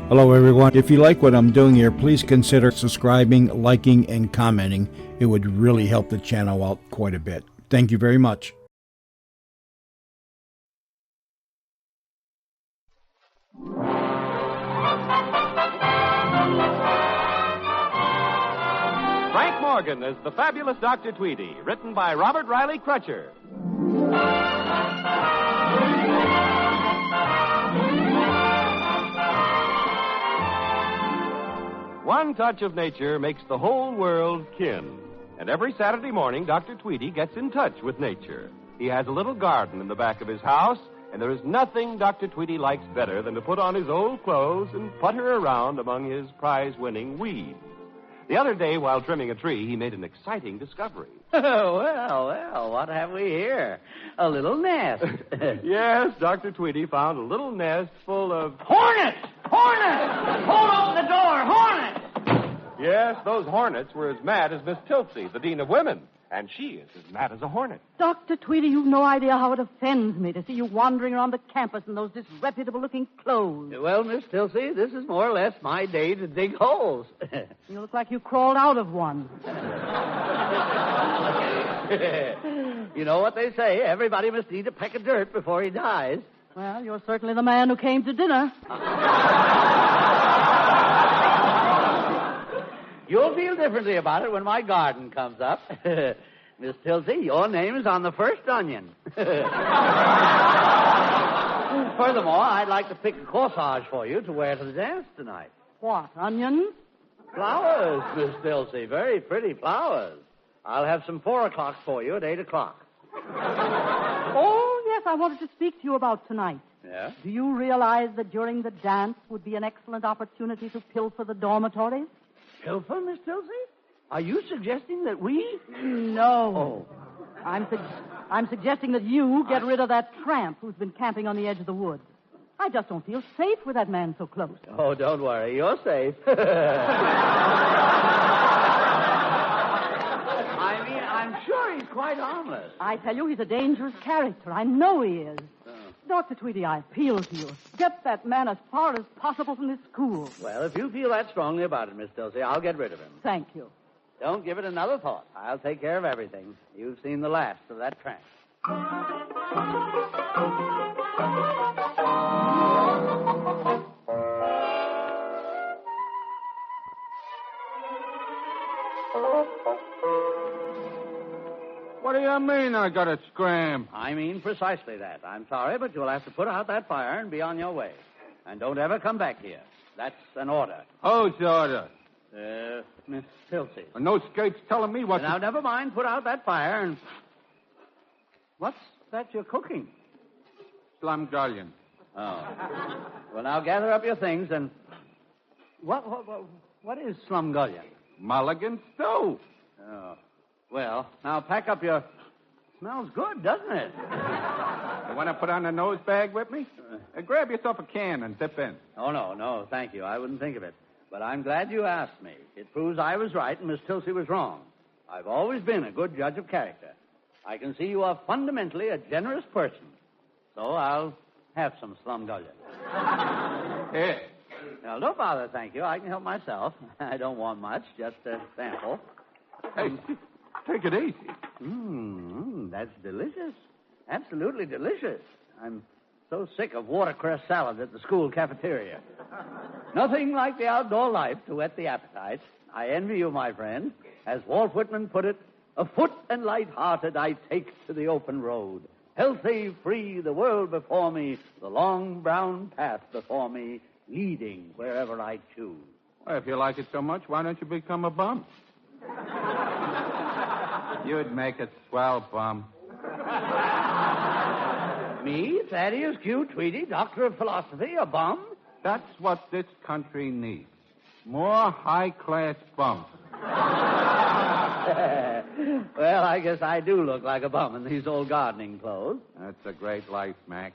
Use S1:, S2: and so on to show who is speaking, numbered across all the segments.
S1: Hello, everyone. If you like what I'm doing here, please consider subscribing, liking, and commenting. It would really help the channel out quite a bit. Thank you very much.
S2: Frank Morgan as the fabulous Dr. Tweedy, written by Robert Riley Crutcher. One touch of nature makes the whole world kin. And every Saturday morning, Dr. Tweedy gets in touch with nature. He has a little garden in the back of his house, and there is nothing Dr. Tweedy likes better than to put on his old clothes and putter around among his prize-winning weeds. The other day, while trimming a tree, he made an exciting discovery.
S3: Well, what have we here? A little nest.
S2: Yes, Dr. Tweedy found a little nest full of...
S3: Hornets! Hornets! Hold open the door! Hornets!
S2: Yes, those hornets were as mad as Miss Tilsey, the Dean of Women. And she is as mad as a hornet.
S4: Dr. Tweedy, you've no idea how it offends me to see you wandering around the campus in those disreputable-looking clothes.
S3: Well, Miss Tilsey, this is more or less my day to dig holes.
S4: You look like you crawled out of one.
S3: You know what they say, everybody must eat a peck of dirt before he dies.
S4: Well, you're certainly the man who came to dinner.
S3: You'll feel differently about it when my garden comes up. Miss Tilsey, your name is on the first onion. Furthermore, I'd like to pick a corsage for you to wear to the dance tonight.
S4: What, onions?
S3: Flowers, Miss Tilsey. Very pretty flowers. I'll have some 4 o'clocks for you at 8 o'clock.
S4: Oh, yes, I wanted to speak to you about tonight.
S3: Yeah?
S4: Do you realize that during the dance would be an excellent opportunity to pilfer the dormitories?
S3: Pilfer, Miss Tilsey? Are you suggesting that we...
S4: No.
S3: Oh.
S4: I'm suggesting that you get rid of that tramp who's been camping on the edge of the woods. I just don't feel safe with that man so close.
S3: Oh, don't worry. You're safe. I'm sure he's quite harmless.
S4: I tell you, he's a dangerous character. I know he is. Dr. Tweedy, I appeal to you. Get that man as far as possible from this school.
S3: Well, if you feel that strongly about it, Miss Tilsey, I'll get rid of him.
S4: Thank you.
S3: Don't give it another thought. I'll take care of everything. You've seen the last of that tramp.
S5: What do you mean I gotta scram?
S3: I mean precisely that. I'm sorry, but you'll have to put out that fire and be on your way. And don't ever come back here. That's an order.
S5: Whose order?
S3: Miss Tilsey.
S5: No skates telling me what
S3: Now, never mind. Put out that fire and... What's that you're cooking?
S5: Slumgullion.
S3: Oh. Well, now gather up your things and... What is slumgullion?
S5: Mulligan stew.
S3: Oh. Well, now pack up your... Smells good, doesn't it?
S5: You want to put on a nose bag with me? Grab yourself a can and dip in.
S3: Oh, no, thank you. I wouldn't think of it. But I'm glad you asked me. It proves I was right and Miss Tilsey was wrong. I've always been a good judge of character. I can see you are fundamentally a generous person. So I'll have some slumgullion.
S5: Here.
S3: Now, don't bother, thank you. I can help myself. I don't want much, just a sample.
S5: Hey, take it easy.
S3: That's delicious. Absolutely delicious. I'm so sick of watercress salad at the school cafeteria. Nothing like the outdoor life to whet the appetite. I envy you, my friend. As Walt Whitman put it, afoot and light-hearted I take to the open road. Healthy, free, the world before me, the long brown path before me, leading wherever I choose.
S5: Well, if you like it so much, why don't you become a bum? You'd make a swell bum.
S3: Me, Thaddeus Q. Tweedy, Doctor of Philosophy, a bum?
S5: That's what this country needs. More high-class bums.
S3: Well, I guess I do look like a bum in these old gardening clothes.
S5: That's a great life, Mac.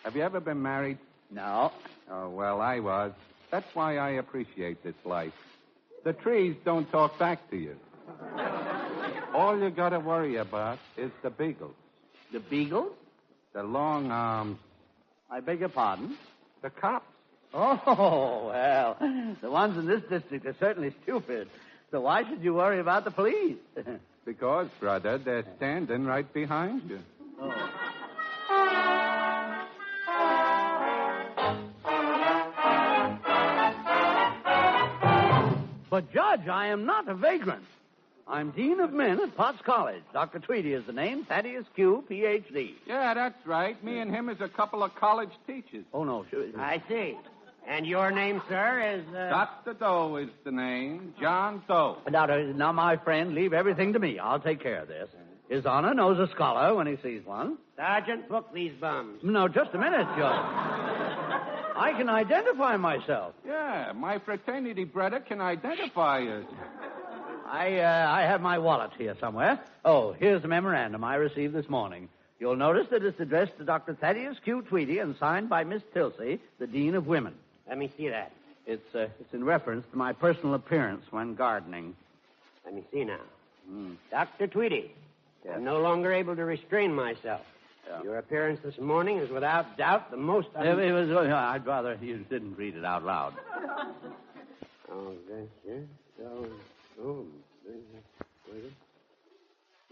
S5: Have you ever been married?
S3: No.
S5: Oh, well, I was. That's why I appreciate this life. The trees don't talk back to you. All you got to worry about is the beagles.
S3: The beagles?
S5: The long arms.
S3: I beg your pardon?
S5: The cops.
S3: Oh, well, the ones in this district are certainly stupid. So why should you worry about the police?
S5: Because, brother, they're standing right behind you.
S3: But, Judge, I am not a vagrant. I'm Dean of Men at Potts College. Dr. Tweedy is the name. Thaddeus Q, Ph.D.
S5: Yeah, that's right. Me and him is a couple of college teachers.
S3: Oh, no.
S6: I see. And your name, sir, is...
S5: Dr. Doe is the name. John Doe.
S3: Now, my friend, leave everything to me. I'll take care of this. His Honor knows a scholar when he sees one.
S6: Sergeant, book these bums.
S3: No, just a minute, Judge. I can identify myself.
S5: Yeah, my fraternity brother can identify us.
S3: I have my wallet here somewhere. Oh, here's the memorandum I received this morning. You'll notice that it's addressed to Dr. Thaddeus Q. Tweedy and signed by Miss Tilsey, the Dean of Women.
S6: Let me see that.
S3: It's in reference to my personal appearance when gardening.
S6: Let me see now. Dr. Tweedy, I'm no longer able to restrain myself. Yeah. Your appearance this morning is without doubt the most...
S3: I'd rather you didn't read it out loud.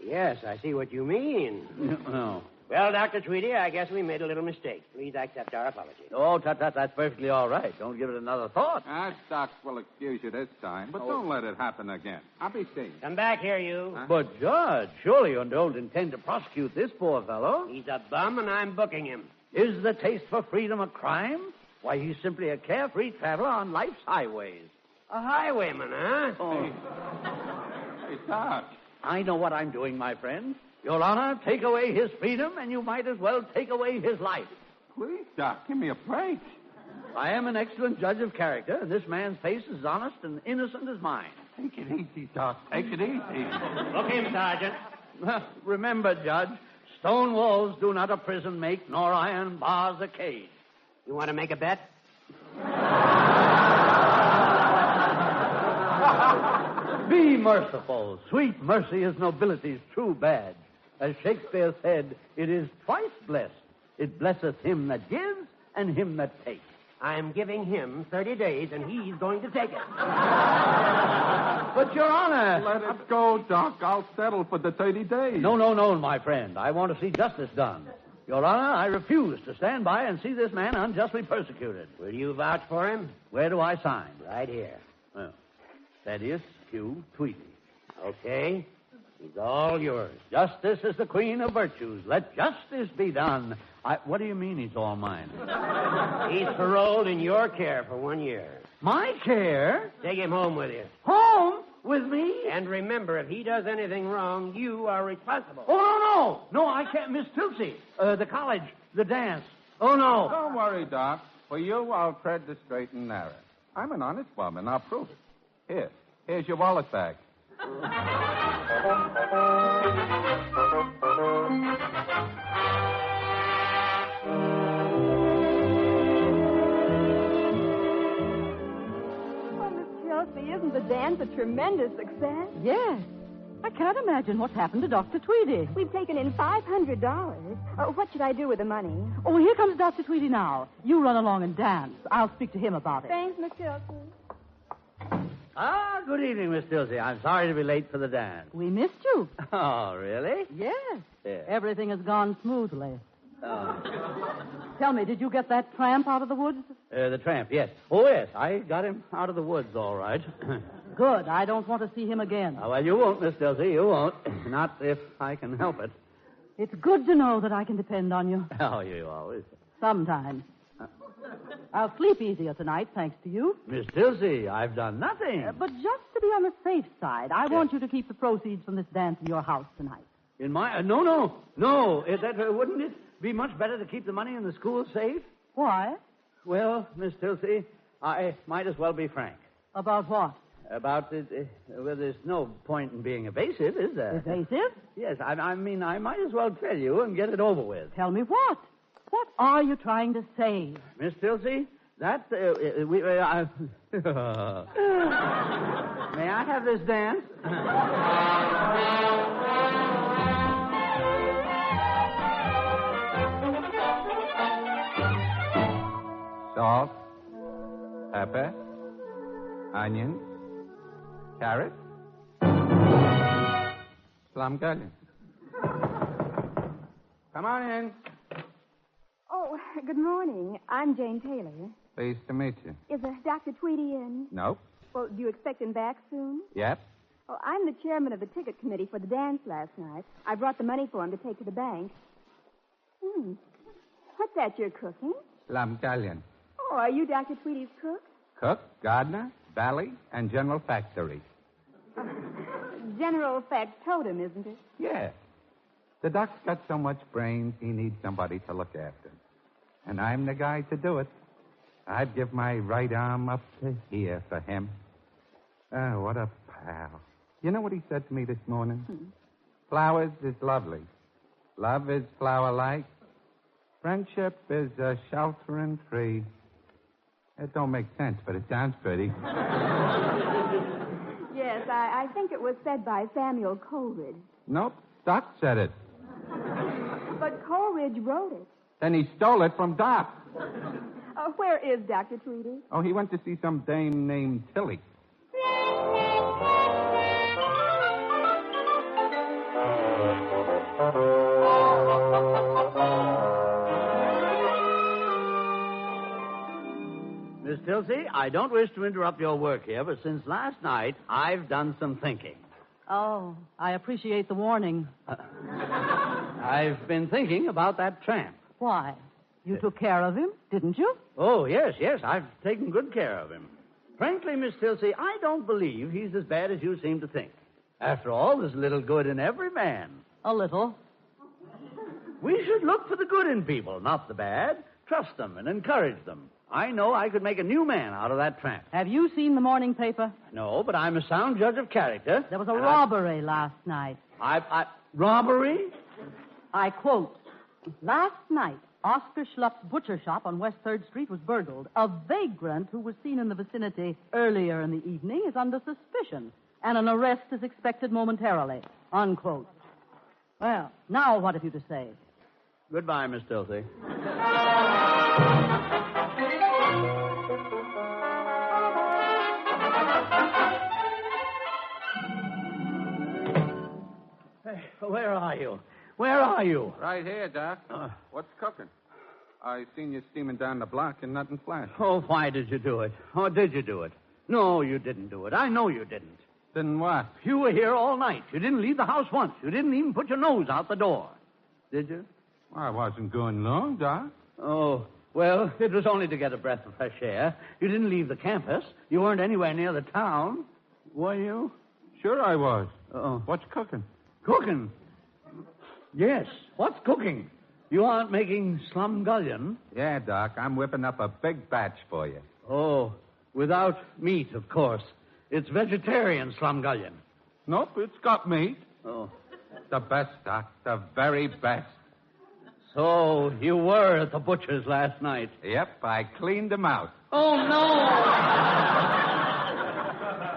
S6: Yes, I see what you mean.
S3: No.
S6: Well, Dr. Tweedy, I guess we made a little mistake. Please accept our apology.
S3: Oh, that's perfectly all right. Don't give it another thought.
S5: Doc will excuse you this time, but don't let it happen again. I'll be seeing.
S6: Come back here, you.
S3: Huh? But, Judge, surely you don't intend to prosecute this poor fellow.
S6: He's a bum, and I'm booking him.
S3: Is the taste for freedom a crime? Why, he's simply a carefree traveler on life's highways.
S6: A highwayman, huh?
S3: Oh.
S5: Hey, Doc.
S3: I know what I'm doing, my friend. Your Honor, take away his freedom, and you might as well take away his life.
S5: Please, Doc, give me a break.
S3: I am an excellent judge of character, and this man's face is honest and innocent as mine.
S5: Take it easy, Doc. Take it easy.
S6: Look him, Sergeant.
S3: Remember, Judge, stone walls do not a prison make, nor iron bars a cage.
S6: You want to make a bet?
S3: Be merciful. Sweet mercy is nobility's true badge. As Shakespeare said, it is twice blessed. It blesseth him that gives and him that takes.
S6: I'm giving him 30 days, and he's going to take it.
S3: But, Your Honor...
S5: Let it go, Doc. I'll settle for the 30 days.
S3: No, my friend. I want to see justice done. Your Honor, I refuse to stand by and see this man unjustly persecuted.
S6: Will you vouch for him?
S3: Where do I sign?
S6: Right here.
S3: Well, Thaddeus Q. Tweedy.
S6: Okay. He's all yours.
S3: Justice is the queen of virtues. Let justice be done. What do you mean he's all mine?
S6: He's paroled in your care for 1 year.
S3: My care?
S6: Take him home with you.
S3: Home? With me?
S6: And remember, if he does anything wrong, you are responsible.
S3: Oh, no. No, I can't. Miss Tilsey. The college. The dance. Oh, no.
S5: Don't worry, Doc. For you, I'll tread the straight and narrow. I'm an honest woman. I'll prove it. Here's your wallet back.
S7: Isn't the dance a tremendous success?
S4: Yes. I can't imagine what's happened to Dr. Tweedy.
S7: We've taken in $500. What should I do with the money?
S4: Oh, here comes Dr. Tweedy now. You run along and dance. I'll speak to him about it.
S7: Thanks, Miss Tilson.
S3: Good evening, Miss Tilsey. I'm sorry to be late for the dance.
S4: We missed you.
S3: Oh, really?
S4: Yes.
S3: Yeah.
S4: Everything has gone smoothly.
S3: Oh.
S4: Tell me, did you get that tramp out of the woods?
S3: The tramp, yes. Oh, yes. I got him out of the woods, all right.
S4: Good. I don't want to see him again.
S3: Oh, well, you won't, Miss Tilsey. You won't. Not if I can help it.
S4: It's good to know that I can depend on you.
S3: Oh, you always.
S4: Sometimes. I'll sleep easier tonight, thanks to you.
S3: Miss Tilsey, I've done nothing.
S4: But just to be on the safe side, I want you to keep the proceeds from this dance in your house tonight.
S3: In my... No. Wouldn't it be much better to keep the money in the school safe?
S4: Why?
S3: Well, Miss Tilsey, I might as well be frank.
S4: About what?
S3: About it... well, there's no point in being evasive, is there?
S4: Evasive?
S3: Yes, I mean, I might as well tell you and get it over with.
S4: Tell me what? What are you trying to say?
S3: Miss Tilsey, that... May I have this dance?
S5: Salt? pepper, onions, carrots, plum gullion. Come on in.
S7: Oh, good morning. I'm Jane Taylor.
S5: Pleased to meet you.
S7: Is Dr. Tweedy in?
S5: Nope.
S7: Well, do you expect him back soon?
S5: Yep.
S7: Oh, I'm the chairman of the ticket committee for the dance last night. I brought the money for him to take to the bank. What's that you're cooking?
S5: Plum gullion.
S7: Oh, are you Dr. Tweedy's cook?
S5: Cook, gardener, valet, and general factory.
S7: General factotum, isn't it?
S5: Yeah. The doc's got so much brains, he needs somebody to look after him. And I'm the guy to do it. I'd give my right arm up to here for him. Oh, what a pal. You know what he said to me this morning? Flowers is lovely. Love is flower-like. Friendship is a sheltering tree. It don't make sense, but it sounds pretty.
S7: Yes, I think it was said by Samuel Coleridge.
S5: Nope, Doc said it.
S7: But Coleridge wrote it.
S5: Then he stole it from Doc.
S7: Where is Dr. Tweedy?
S5: Oh, he went to see some dame named Tilly.
S3: Miss Tilsey, I don't wish to interrupt your work here, but since last night, I've done some thinking.
S4: Oh, I appreciate the warning.
S3: I've been thinking about that tramp.
S4: Why? You took care of him, didn't you?
S3: Oh, yes, I've taken good care of him. Frankly, Miss Tilsey, I don't believe he's as bad as you seem to think. After all, there's a little good in every man.
S4: A little.
S3: We should look for the good in people, not the bad. Trust them and encourage them. I know I could make a new man out of that tramp.
S4: Have you seen the morning paper?
S3: No, but I'm a sound judge of character.
S4: There was a robbery last night.
S3: Robbery?
S4: I quote, "Last night, Oscar Schlupp's butcher shop on West 3rd Street was burgled. A vagrant who was seen in the vicinity earlier in the evening is under suspicion, and an arrest is expected momentarily." Unquote. Well, now what have you to say?
S3: Goodbye, Miss Tilsey. Hey, where are you? Where are you?
S5: Right here, Doc. What's cooking? I seen you steaming down the block and nothing flashed.
S3: Oh, why did you do it? Oh, did you do it? No, you didn't do it. I know you didn't.
S5: Then what?
S3: You were here all night. You didn't leave the house once. You didn't even put your nose out the door. Did you?
S5: Well, I wasn't going long, Doc.
S3: Oh, well, it was only to get a breath of fresh air. You didn't leave the campus. You weren't anywhere near the town. Were you?
S5: Sure I was.
S3: Oh.
S5: What's cooking?
S3: Cooking? Yes. What's cooking? You aren't making slumgullion?
S5: Yeah, Doc. I'm whipping up a big batch for you.
S3: Oh, without meat, of course. It's vegetarian slumgullion.
S5: Nope, it's got meat.
S3: Oh.
S5: The best, Doc. The very best.
S3: So you were at the butcher's last night?
S5: Yep, I cleaned him out.
S3: Oh, no!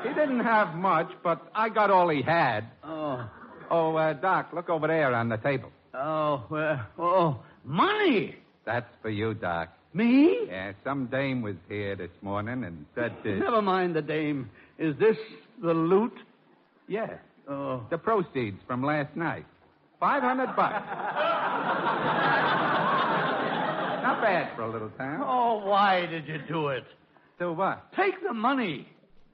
S5: He didn't have much, but I got all he had.
S3: Oh.
S5: Oh, Doc, look over there on the table.
S3: Oh, money!
S5: That's for you, Doc.
S3: Me?
S5: Yeah, some dame was here this morning and said this.
S3: Never mind the dame. Is this the loot?
S5: Yeah.
S3: Oh.
S5: The proceeds from last night. $500. Not bad for a little town.
S3: Oh, why did you do it?
S5: Do what?
S3: Take the money.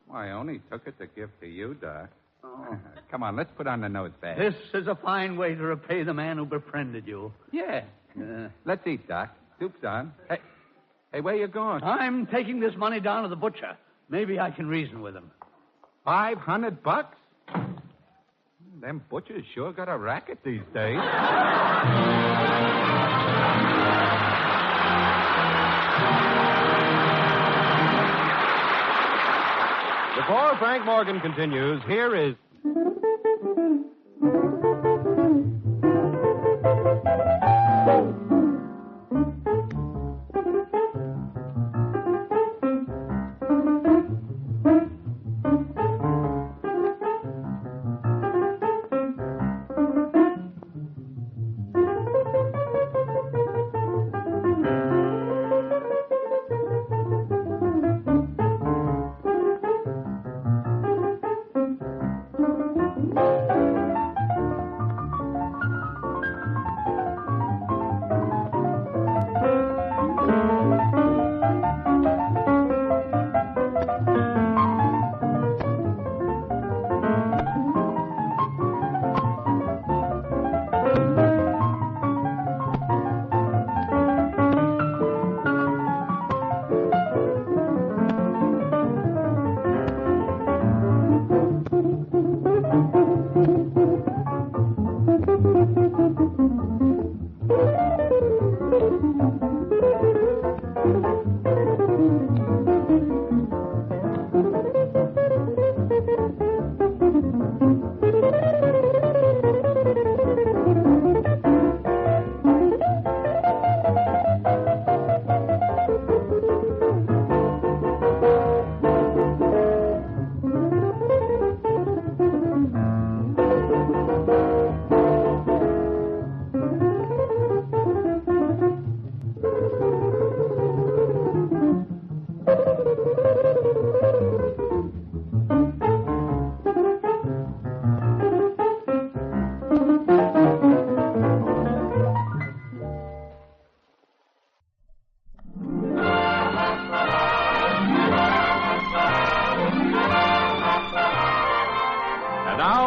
S5: Well, I only took it to give to you, Doc.
S3: Oh.
S5: Come on, let's put on the nose bag.
S3: This is a fine way to repay the man who befriended you.
S5: Yeah. Let's eat, Doc. Soup's on. Hey, where you going?
S3: I'm taking this money down to the butcher. Maybe I can reason with him.
S5: $500? Them butchers sure got a racket these days.
S2: Before Frank Morgan continues, here is...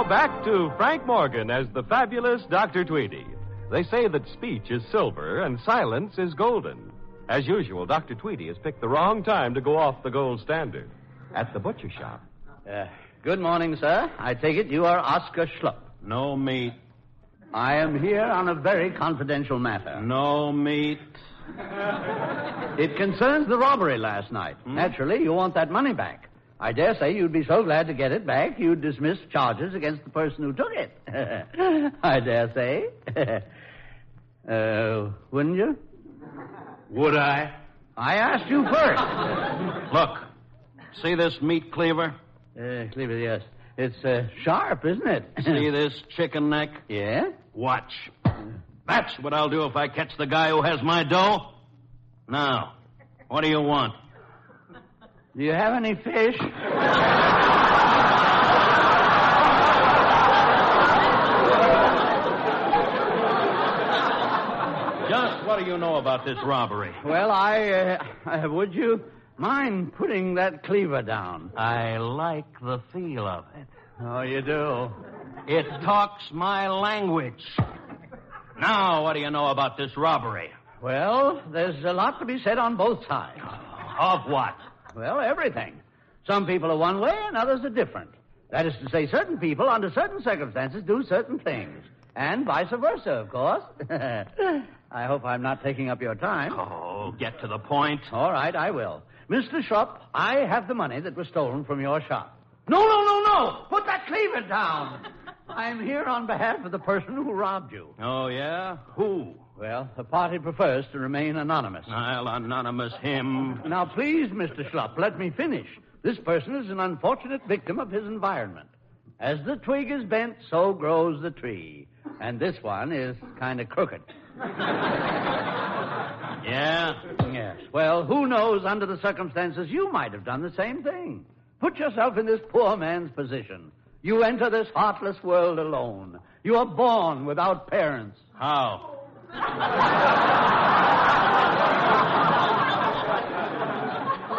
S2: now back to Frank Morgan as the fabulous Dr. Tweedy. They say that speech is silver and silence is golden. As usual, Dr. Tweedy has picked the wrong time to go off the gold standard. At the butcher shop.
S3: Good morning, sir. I take it you are Oscar Schlupp.
S8: No meat.
S3: I am here on a very confidential matter.
S8: No meat.
S3: It concerns the robbery last night. Naturally, you want that money back. I dare say you'd be so glad to get it back, you'd dismiss charges against the person who took it. I dare say. Wouldn't you?
S8: Would I?
S3: I asked you first.
S8: Look, see this meat cleaver?
S3: Cleaver, yes. It's sharp, isn't it?
S8: See this chicken neck?
S3: Yeah?
S8: Watch. That's what I'll do if I catch the guy who has my dough. Now, what do you want?
S3: Do you have any fish?
S8: Just what do you know about this robbery?
S3: Well, would you mind putting that cleaver down?
S8: I like the feel of it.
S3: Oh, you do?
S8: It talks my language. Now, what do you know about this robbery?
S3: Well, there's a lot to be said on both sides.
S8: Of what?
S3: Well, everything. Some people are one way and others are different. That is to say, certain people, under certain circumstances, do certain things. And vice versa, of course. I hope I'm not taking up your time.
S8: Oh, get to the point.
S3: All right, I will. Mr. Schlupp, I have the money that was stolen from your shop. No. Put that cleaver down. I'm here on behalf of the person who robbed you.
S8: Oh, yeah? Who?
S3: Well, the party prefers to remain anonymous.
S8: I'll anonymous him.
S3: Now, please, Mr. Schlupp, let me finish. This person is an unfortunate victim of his environment. As the twig is bent, so grows the tree. And this one is kind of crooked.
S8: Yeah?
S3: Yes. Well, who knows, under the circumstances, you might have done the same thing. Put yourself in this poor man's position. You enter this heartless world alone. You are born without parents.
S8: How?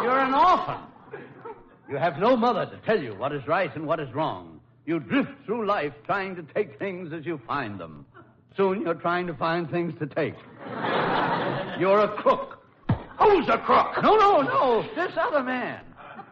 S3: You're an orphan. You have no mother to tell you what is right and what is wrong. You drift through life trying to take things as you find them. Soon you're trying to find things to take. You're a crook.
S8: Who's a crook?
S3: No. This other man.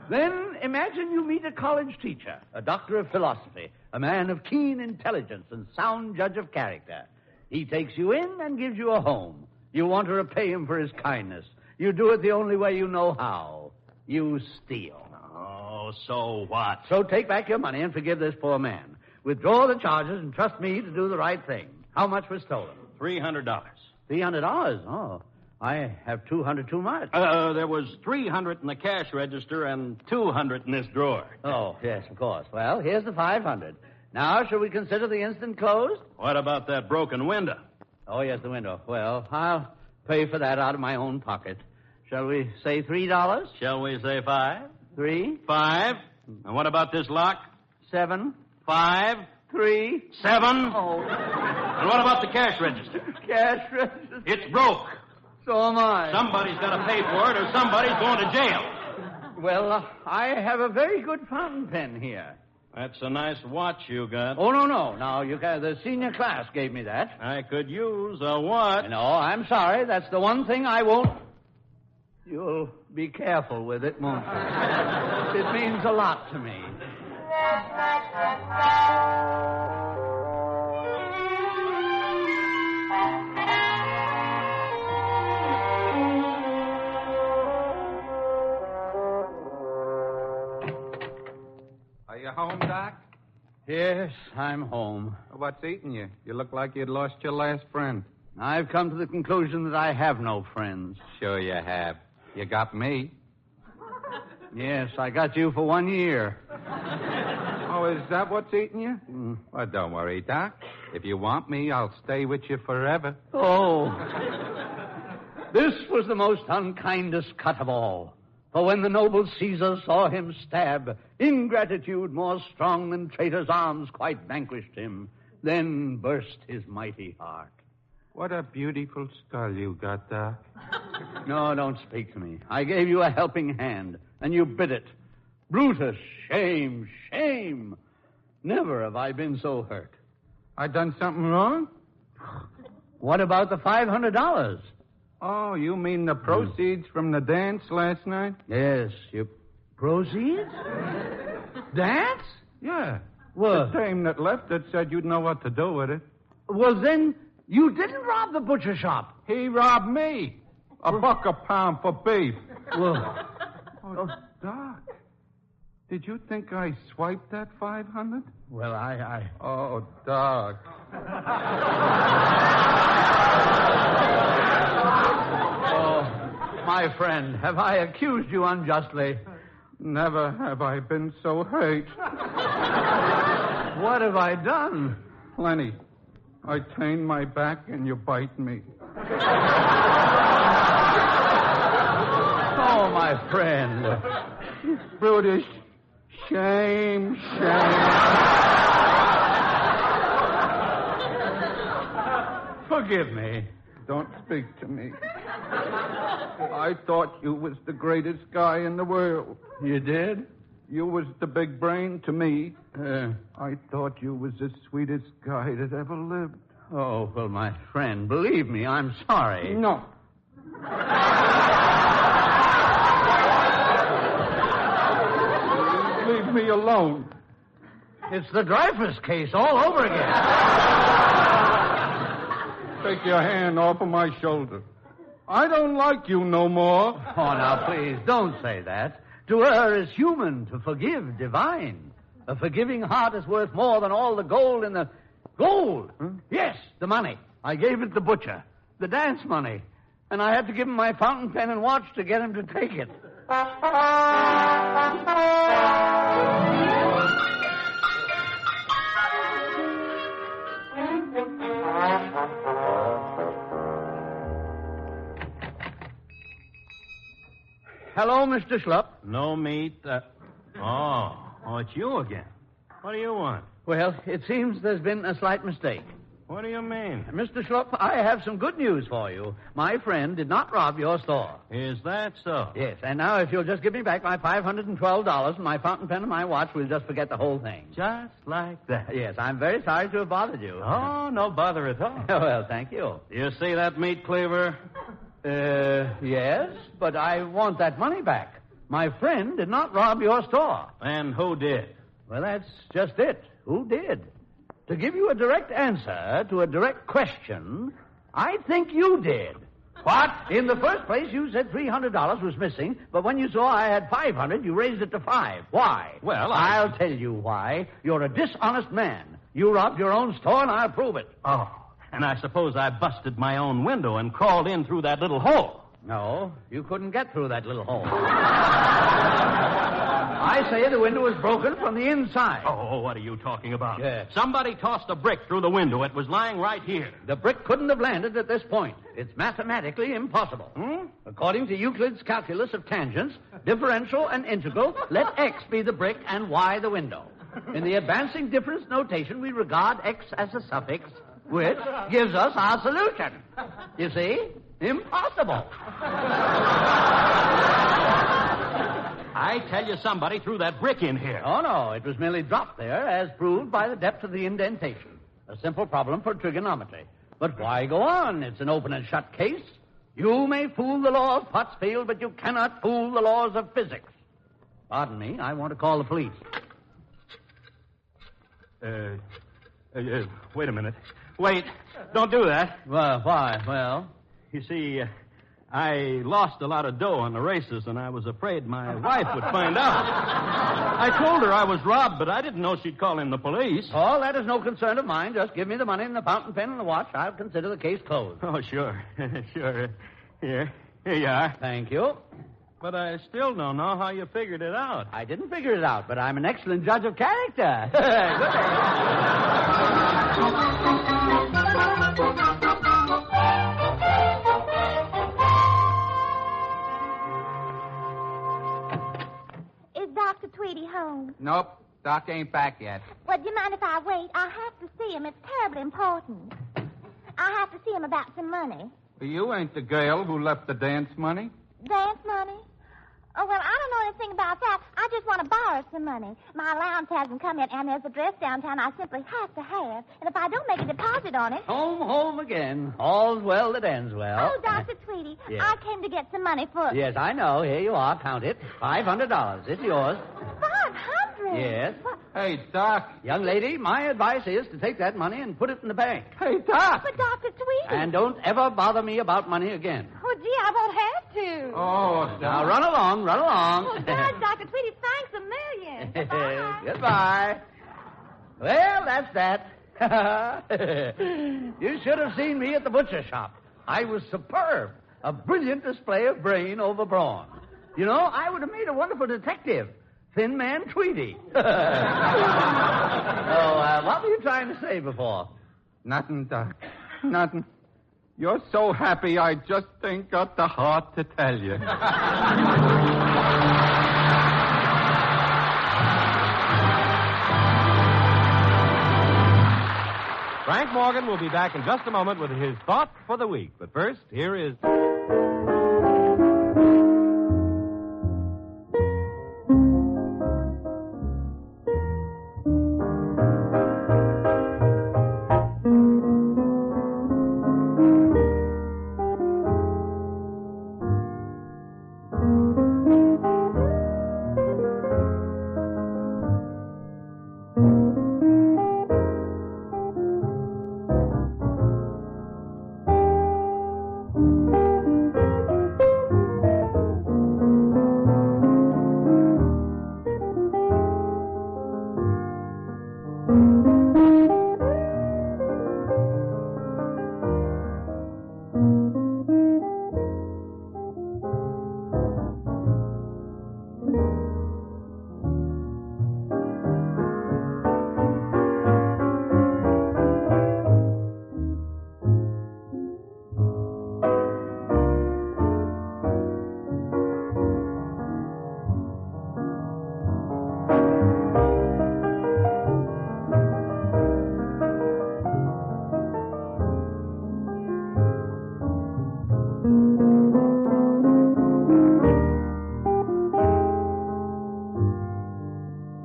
S3: Then imagine you meet a college teacher, a doctor of philosophy, a man of keen intelligence and sound judge of character. He takes you in and gives you a home. You want to repay him for his kindness. You do it the only way you know how. You steal.
S8: Oh, so what?
S3: So take back your money and forgive this poor man. Withdraw the charges and trust me to do the right thing. How much was stolen?
S8: $300.
S3: $300? Oh, I have 200 too much.
S8: There was 300 in the cash register and 200 in this drawer.
S3: Oh, yes, of course. Well, here's the 500. Now, shall we consider the instant closed?
S8: What about that broken window?
S3: Oh, yes, the window. Well, I'll pay for that out of my own pocket. Shall we say $3?
S8: Shall we say 5?
S3: 3?
S8: 5? And what about this lock?
S3: 7?
S8: 5?
S3: 3?
S8: 7?
S3: Oh.
S8: And what about the cash register?
S3: Cash register?
S8: It's broke.
S3: So am I.
S8: Somebody's got to pay for it or somebody's going to jail.
S3: Well, I have a very good fountain pen here.
S8: That's a nice watch you got.
S3: Oh, no. Now, the senior class gave me that.
S8: I could use a watch.
S3: No, I'm sorry. That's the one thing I won't... You'll be careful with it, won't you? It means a lot to me.
S5: Are you home, Doc?
S3: Yes, I'm home.
S5: What's eating you? You look like you'd lost your last friend.
S3: I've come to the conclusion that I have no friends.
S5: Sure you have. You got me.
S3: Yes, I got you for 1 year.
S5: Oh, is that what's eating you? Well, don't worry, Doc. If you want me, I'll stay with you forever.
S3: Oh. This was the most unkindest cut of all. For when the noble Caesar saw him stab, ingratitude more strong than traitor's arms quite vanquished him. Then burst his mighty heart.
S5: What a beautiful skull you got, Doc.
S3: No, don't speak to me. I gave you a helping hand, and you bit it. Brutus, shame, shame. Never have I been so hurt.
S5: I done something wrong?
S3: What about the $500?
S5: Oh, you mean the proceeds from the dance last night?
S3: Yes, your proceeds? Dance?
S5: Yeah.
S3: Well,
S5: The dame that left it said you'd know what to do with it.
S3: well, then you didn't rob the butcher shop.
S5: He robbed me. $1 a pound for beef.
S3: Well,
S5: Oh, Doc. Did you think I swiped that 500?
S3: well, I...
S5: Oh, Doc.
S3: Oh, my friend, have I accused you unjustly?
S5: Never have I been so hurt.
S3: What have I done?
S5: Plenty. I turn my back and you bite me.
S3: Oh, my friend.
S5: Brutus. Shame, shame.
S3: Forgive me.
S5: Don't speak to me. I thought you was the greatest guy in the world.
S3: You did?
S5: You was the big brain to me. I thought you was the sweetest guy that ever lived.
S3: Oh, well, my friend, believe me, I'm sorry.
S5: No. Leave me alone.
S3: It's the Dreyfus case all over again.
S5: Take your hand off of my shoulder. I don't like you no more.
S3: Oh, now, please, don't say that. To err is human, to forgive divine. A forgiving heart is worth more than all the gold in the... Gold?
S5: Huh?
S3: Yes, the money. I gave it the butcher. The dance money. And I had to give him my fountain pen and watch to get him to take it. Hello, Mr. Schlupp.
S8: No meat. Oh, it's you again. What do you want?
S3: Well, it seems there's been a slight mistake.
S8: What do you mean?
S3: Mr. Schlupp, I have some good news for you. My friend did not rob your store.
S8: Is that so?
S3: Yes, and now if you'll just give me back my $512 and my fountain pen and my watch, we'll just forget the whole thing.
S8: Just like that.
S3: Yes, I'm very sorry to have bothered you.
S8: Oh, no bother at all.
S3: Well, thank you.
S8: You see that meat cleaver?
S3: Yes, but I want that money back. My friend did not rob your store.
S8: And who did?
S3: Well, that's just it. Who did? To give you a direct answer to a direct question, I think you did. What? In the first place, you said $300 was missing, but when you saw I had $500, you raised it to $5. Why?
S8: Well,
S3: I'll tell you why. You're a dishonest man. You robbed your own store, and I'll prove it.
S8: Oh, and I suppose I busted my own window and crawled in through that little hole.
S3: No, you couldn't get through that little hole. I say the window was broken from the inside.
S8: Oh, what are you talking about?
S3: Yes.
S8: Somebody tossed a brick through the window. It was lying right here.
S3: The brick couldn't have landed at this point. It's mathematically impossible. According to Euclid's calculus of tangents, differential and integral, let x be the brick and y the window. In the advancing difference notation, we regard x as a suffix, which gives us our solution. You see? Impossible.
S8: I tell you, somebody threw that brick in here.
S3: Oh, no. It was merely dropped there, as proved by the depth of the indentation. A simple problem for trigonometry. But why go on? It's an open and shut case. You may fool the law of Pottsfield, but you cannot fool the laws of physics. Pardon me. I want to call the police.
S8: Wait a minute. Wait. Don't do that.
S3: Well, why? Well...
S8: You see, I lost a lot of dough on the races, and I was afraid my wife would find out. I told her I was robbed, but I didn't know she'd call in the police.
S3: Oh, that is no concern of mine. Just give me the money and the fountain pen and the watch. I'll consider the case closed.
S8: Oh, sure. Sure. Here you are.
S3: Thank you.
S8: But I still don't know how you figured it out.
S3: I didn't figure it out, but I'm an excellent judge of character. Good day.
S9: Dr. Tweedy home?
S5: Nope. Doc ain't back yet.
S9: Well, do you mind if I wait? I have to see him. It's terribly important. I have to see him about some money.
S5: You ain't the girl who left the dance money.
S9: Dance money? Oh, well, I don't know anything about that. I just want to borrow some money. My allowance hasn't come yet, and there's a dress downtown I simply have to have. And if I don't make a deposit on it...
S3: Home again. All's well that ends well.
S9: Oh, Dr. Tweedy,
S3: Yes.
S9: I came to get some money for...
S3: Yes, I know. Here you are. Count it. $500. It's yours.
S9: 500?
S3: Yes.
S5: Hey, Doc.
S3: Young lady, my advice is to take that money and put it in the bank.
S5: Hey, Doc.
S9: But, Dr. Tweedy...
S3: And don't ever bother me about money again.
S9: Oh, gee, I won't have to.
S5: Oh,
S3: Now,
S5: Doc.
S3: run along.
S9: Oh, God, Dr. Tweedy, thanks a million. Goodbye.
S3: Goodbye. Well, that's that. You should have seen me at the butcher shop. I was superb. A brilliant display of brain over brawn. You know, I would have made a wonderful detective. Thin Man Tweedy. What were you trying to say before?
S5: Nothing, Doc. Nothing. You're so happy I just ain't got the heart to tell you.
S2: Frank Morgan will be back in just a moment with his thought for the week. But first, here is...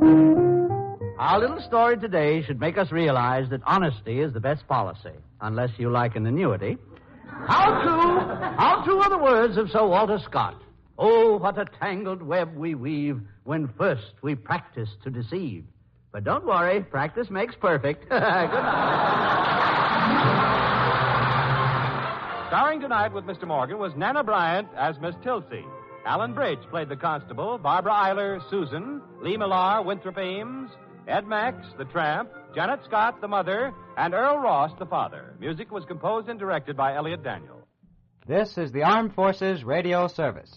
S3: Our little story today should make us realize that honesty is the best policy, unless you like an annuity. How true are the words of Sir Walter Scott? Oh, what a tangled web we weave when first we practice to deceive. But don't worry, practice makes perfect. Good night.
S2: Starring tonight with Mr. Morgan was Nana Bryant as Miss Tilsey. Alan Bridge played the constable, Barbara Eiler, Susan, Lee Millar, Winthrop Ames, Ed Max, the tramp, Janet Scott, the mother, and Earl Ross, the father. Music was composed and directed by Elliot Daniel.
S10: This is the Armed Forces Radio Service.